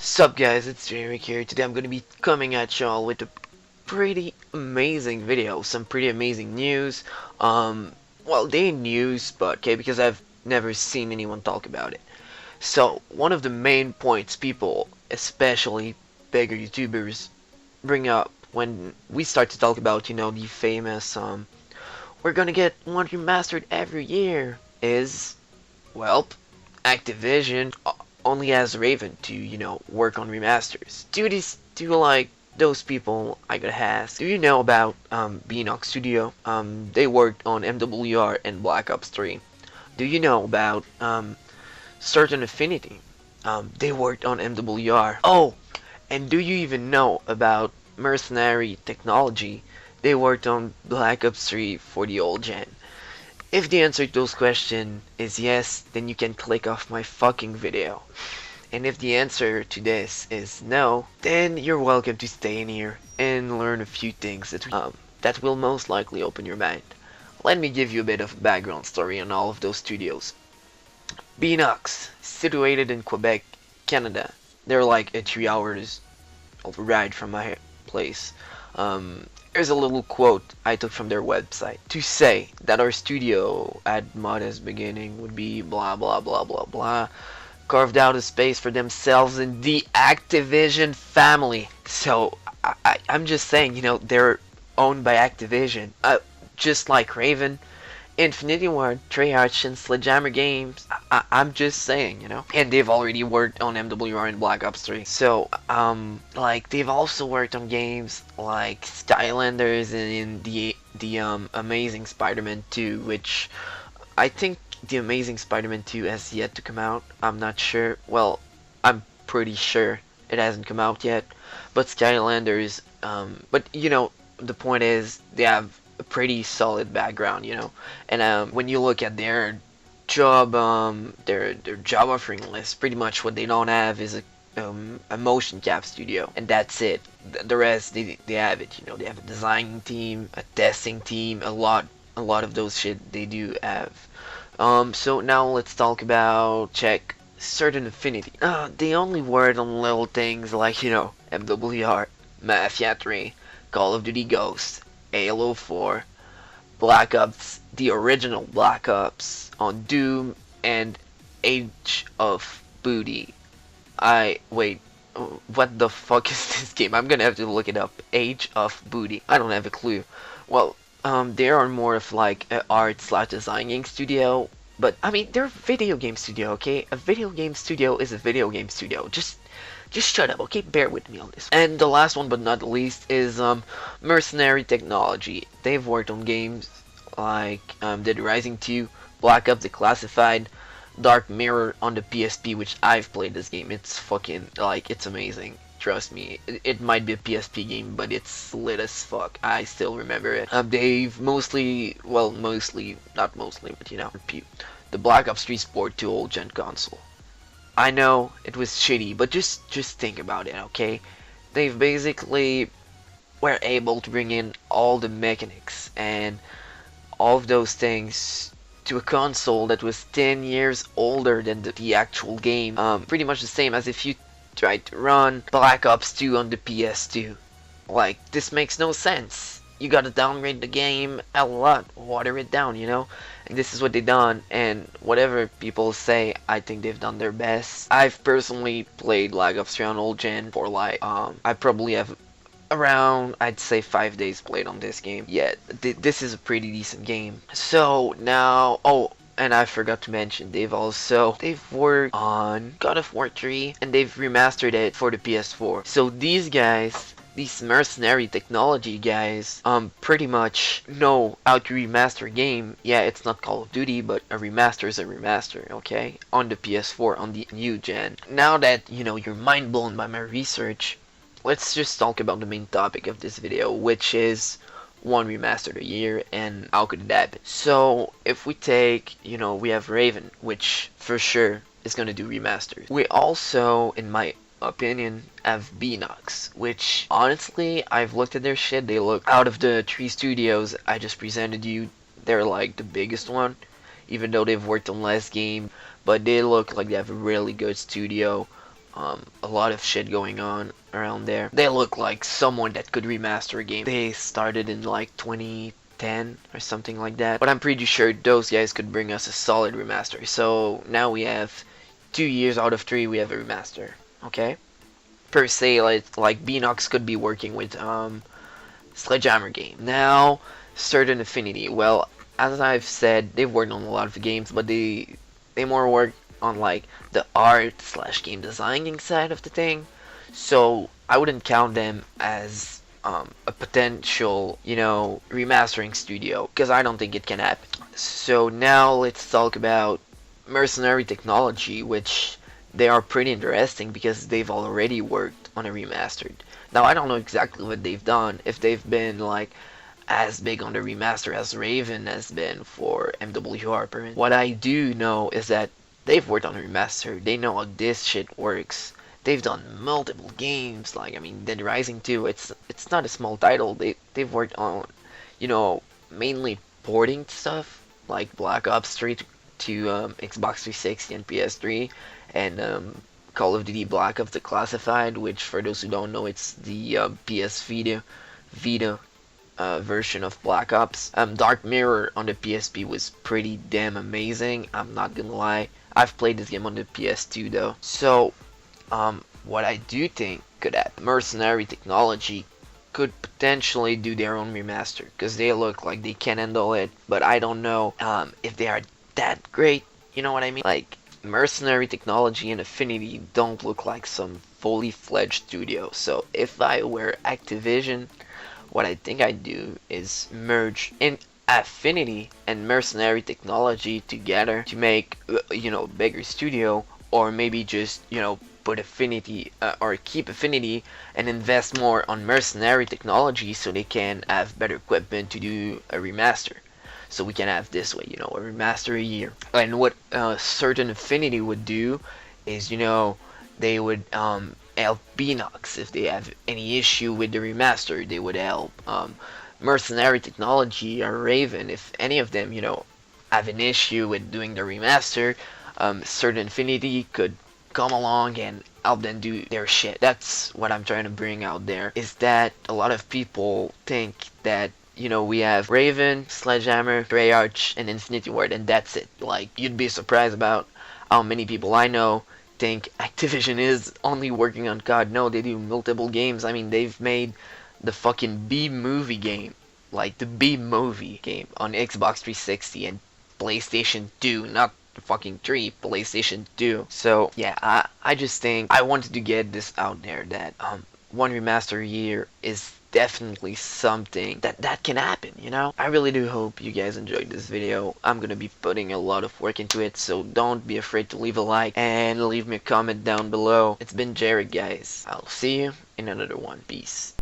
Sup guys, it's Jamie here. Today I'm going to be coming at y'all with a pretty amazing video, some pretty amazing news. Well, they ain't news, but okay, because I've never seen anyone talk about it. So, one of the main points people, especially bigger YouTubers, bring up when we start to talk about, the famous, we're gonna get one remastered every year, is, well, Activision only has Raven to, work on remasters. Do those people I gotta ask, do you know about Beanox Studio? They worked on MWR and Black Ops 3. Do you know about Certain Affinity? They worked on MWR. Oh, and do you even know about Mercenary Technology? They worked on Black Ops 3 for the old gen. If the answer to those questions is yes, then you can click off my fucking video. And if the answer to this is no, then you're welcome to stay in here and learn a few things that will most likely open your mind. Let me give you a bit of background story on all of those studios. Beanox, situated in Quebec, Canada. They're like a 3 hours of ride from my place. Here's a little quote I took from their website. To say that our studio at modest beginning would be blah blah blah blah blah, carved out a space for themselves in the Activision family. So I'm just saying, they're owned by Activision, just like Raven, Infinity Ward, Treyarch, and Sledgehammer Games. I'm just saying, And they've already worked on MWR and Black Ops 3. So, they've also worked on games like Skylanders and in the Amazing Spider-Man 2, which I think the Amazing Spider-Man 2 has yet to come out. I'm not sure. Well, I'm pretty sure it hasn't come out yet. But Skylanders, the point is they have a pretty solid background, and when you look at their job offering list, pretty much what they don't have is a motion cap studio, and that's it. The rest they have it, they have a designing team, a testing team, a lot of those shit they do have. So now let's talk about check Certain Affinity. They only work on little things like, MWR, Mafia 3, Call of Duty Ghosts, Halo 4, Black Ops, the original Black Ops, on Doom, and Age of Booty. Wait, what the fuck is this game? I'm gonna have to look it up. Age of Booty. I don't have a clue. Well, they are more of like an art/designing studio, but I mean, they're a video game studio, okay? A video game studio is a video game studio. Just shut up, okay? Bear with me on this. And the last one but not the least is Mercenary Technology. They've worked on games like Dead Rising 2, Black Ops Declassified, Dark Mirror on the PSP, which I've played this game. It's fucking, it's amazing. Trust me, it might be a PSP game, but it's lit as fuck. I still remember it. They've not mostly, but the Black Ops 3 Sport to old gen console. I know it was shitty, but just think about it, okay? They've basically were able to bring in all the mechanics and all of those things to a console that was 10 years older than the actual game. Pretty much the same as if you tried to run Black Ops 2 on the PS2. Like, this makes no sense. You gotta downgrade the game a lot, water it down, And this is what they done, and whatever people say, I think they've done their best. I've personally played Black Ops 3 on old gen for I probably have around, I'd say 5 days played on this game. Yeah, this is a pretty decent game. So now, and I forgot to mention, they've worked on God of War 3, and they've remastered it for the PS4. So these Mercenary Technology guys, pretty much know how to remaster a game. Yeah, it's not Call of Duty, but a remaster is a remaster, okay? On the PS4, on the new gen. Now that, you're mind blown by my research, let's just talk about the main topic of this video, which is one remastered a year, and how could it happen? So, if we take, we have Raven, which for sure is gonna do remasters. We also, in my opinion, have Beanox, which honestly, I've looked at their shit. They look, out of the 3 studios I just presented you, they're like the biggest one, even though they've worked on less game, but they look like they have a really good studio. a lot of shit going on around there. They look like someone that could remaster a game. They started in like 2010 or something like that, but I'm pretty sure those guys could bring us a solid remaster. So now we have 2 years out of 3 we have a remaster. Okay, per se, like Beanox could be working with Sledgehammer game. Now, Certain Affinity. Well, as I've said, they've worked on a lot of games, but they more work on like the art slash game designing side of the thing. So I wouldn't count them as a potential, remastering studio, because I don't think it can happen. So now let's talk about Mercenary Technology, which they are pretty interesting because they've already worked on a remastered. Now I don't know exactly what they've done, if they've been like as big on the remaster as Raven has been for MWR. What I do know is that they've worked on a remaster. They know how this shit works. They've done multiple games, like I mean Dead Rising 2. It's not a small title. They've worked on, mainly porting stuff like Black Ops 3 to Xbox 360 and PS3, and Call of Duty Black Ops Declassified, which for those who don't know, it's the PS Vita version of Black Ops. Dark Mirror on the PSP was pretty damn amazing. I'm not gonna lie. I've played this game on the PS2 though. So, what I do think could happen, Mercenary Technology could potentially do their own remaster because they look like they can handle it, but I don't know if they are that great. You know what I mean? Like, Mercenary Technology and Affinity don't look like some fully fledged studio. So if I were Activision, what I think I'd do is merge in Affinity and Mercenary Technology together to make bigger studio, or maybe just put Affinity or keep Affinity and invest more on Mercenary Technology so they can have better equipment to do a remaster. So we can have this way, a remaster a year. And what Certain Affinity would do is, they would help Beanox if they have any issue with the remaster. They would help Mercenary Technology or Raven if any of them, have an issue with doing the remaster. Certain Affinity could come along and help them do their shit. That's what I'm trying to bring out there, is that a lot of people think that we have Raven, Sledgehammer, Treyarch, and Infinity Ward, and that's it. Like, you'd be surprised about how many people I know think Activision is only working on COD. No, they do multiple games. I mean, they've made the fucking B-movie game, like the B-movie game on Xbox 360 and PlayStation 2, not fucking 3, PlayStation 2. So, yeah, I just think I wanted to get this out there that one remaster a year is definitely something that can happen, I really do hope you guys enjoyed this video. I'm gonna be putting a lot of work into it, so don't be afraid to leave a like and leave me a comment down below. It's been Jared, guys. I'll see you in another one. Peace.